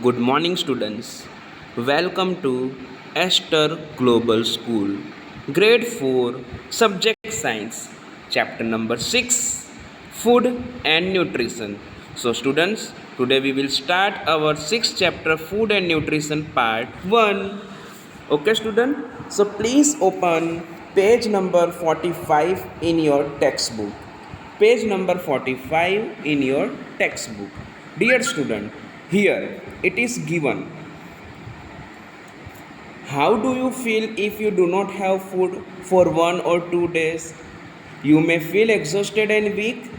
Good morning, students. Welcome to Esther Global School, Grade 4, Subject Science, Chapter number 6, Food and Nutrition. So, students, today we will start our 6th chapter, Food and Nutrition, Part 1. Okay, student? So, please open page number 45 in your textbook. Page number 45 in your textbook. Dear student, here it is given. How do you feel if you do not have food for 1 or 2 days? You may feel exhausted and weak.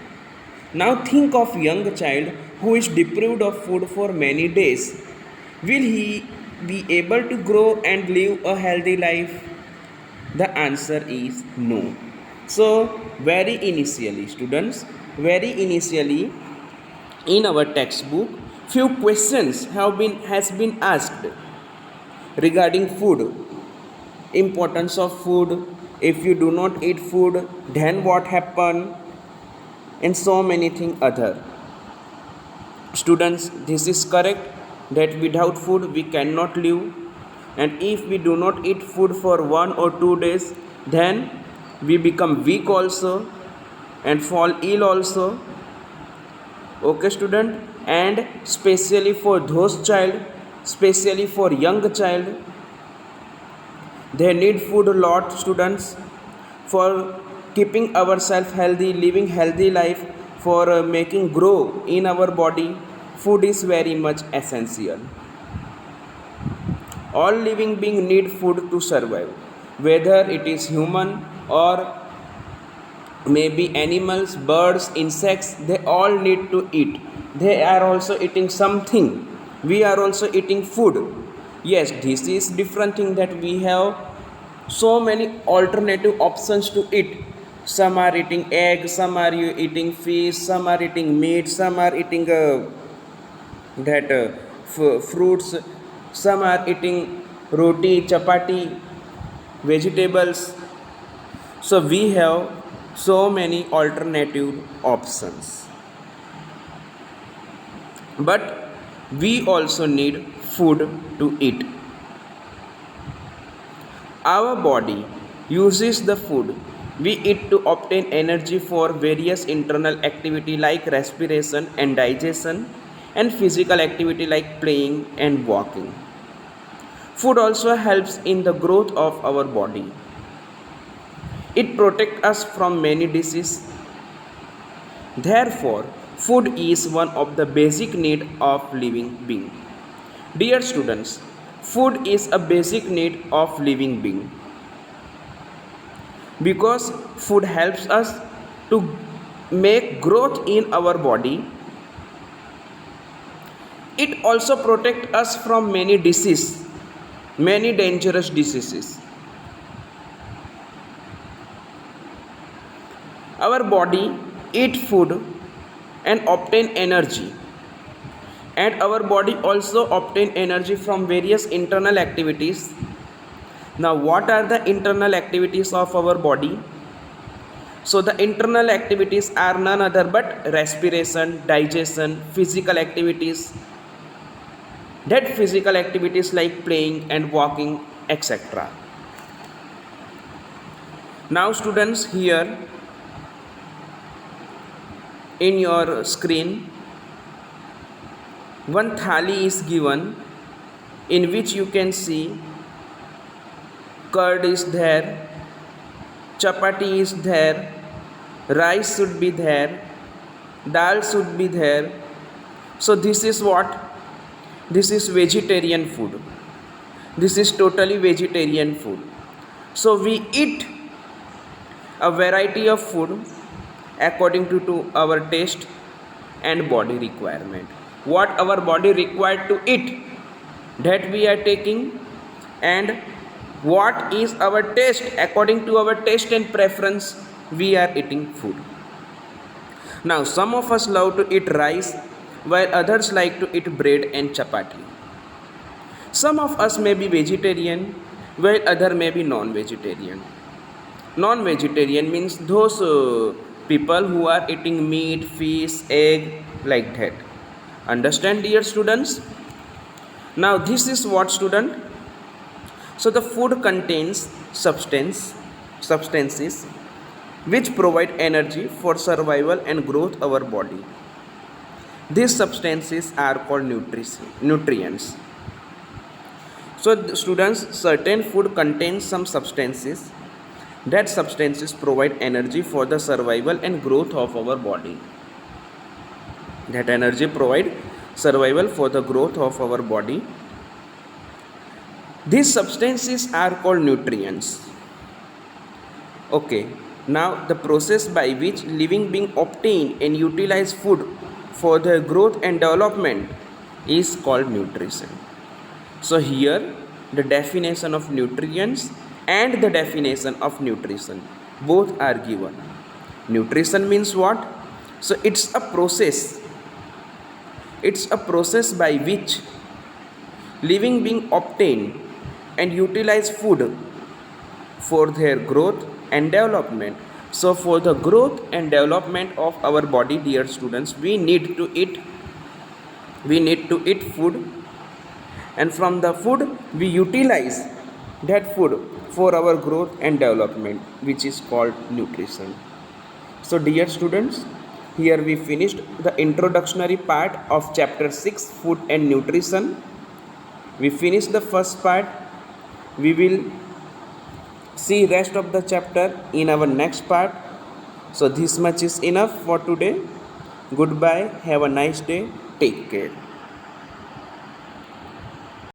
Now think of young child who is deprived of food for many days. Will he be able to grow and live a healthy life? The answer is no. So, very initially, students, very initially in our textbook, few questions has been asked regarding food, importance of food. If you do not eat food, then what happen, and so many things other. Students, this is correct that without food we cannot live, and if we do not eat food for 1 or 2 days, then we become weak also and fall ill also. Okay, student, and especially for those child, especially for young child, they need food a lot, students, for keeping ourselves healthy, living healthy life, for making grow in our body. Food is very much essential. All living beings need food to survive, whether it is human or maybe animals, birds, insects. They all need to eat. They are also eating something. We are also eating food. Yes, this is different thing that we have so many alternative options to eat. Some are eating egg, some are eating fish, some are eating meat, some are eating that fruits, some are eating roti, chapati, vegetables. So we have so many alternative options, but we also need food to eat. Our body uses the food we eat to obtain energy for various internal activity like respiration and digestion, and physical activity like playing and walking. Food also helps in the growth of our body. It protects us from many diseases. Therefore, food is one of the basic need of living being. Dear students, food is a basic need of living being, because food helps us to make growth in our body. It also protects us from many diseases, many dangerous diseases. Our body eat food and obtain energy, and our body also obtain energy from various internal activities. Now, what are the internal activities of our body? So the internal activities are none other but respiration, digestion, physical activities. That physical activities like playing and walking, etc. Now, students, here in your screen, one thali is given, in which you can see curd is there, chapati is there, rice should be there, dal should be there. So this is what? This is vegetarian food. This is totally vegetarian food. So we eat a variety of food according to our taste and body requirement. What our body required to eat, that we are taking, and what is our taste, according to our taste and preference, we are eating food. Now, some of us love to eat rice, while others like to eat bread and chapati. Some of us may be vegetarian, while other may be non-vegetarian. Non-vegetarian means those people who are eating meat, fish, egg, like that. Understand, dear students? Now this is what, student? So the food contains substances which provide energy for survival and growth of our body. These substances are called nutrients. So students, certain food contains some substances. That substances provide energy for the survival and growth of our body. That energy provide survival for the growth of our body. These substances are called nutrients. Okay, now the process by which living being obtain and utilize food for their growth and development is called nutrition. So here the definition of nutrients and the definition of nutrition both are given. Nutrition means what? So it's a process. It's a process by which living being obtain and utilize food for their growth and development. So for the growth and development of our body, dear students, we need to eat food, and from the food we utilize that food for our growth and development, which is called nutrition. So dear students, here we finished the introductory part of chapter 6, food and nutrition. We finished the first part. We will see rest of the chapter in our next part. So this much is enough for today. Goodbye. Have a nice day. Take care.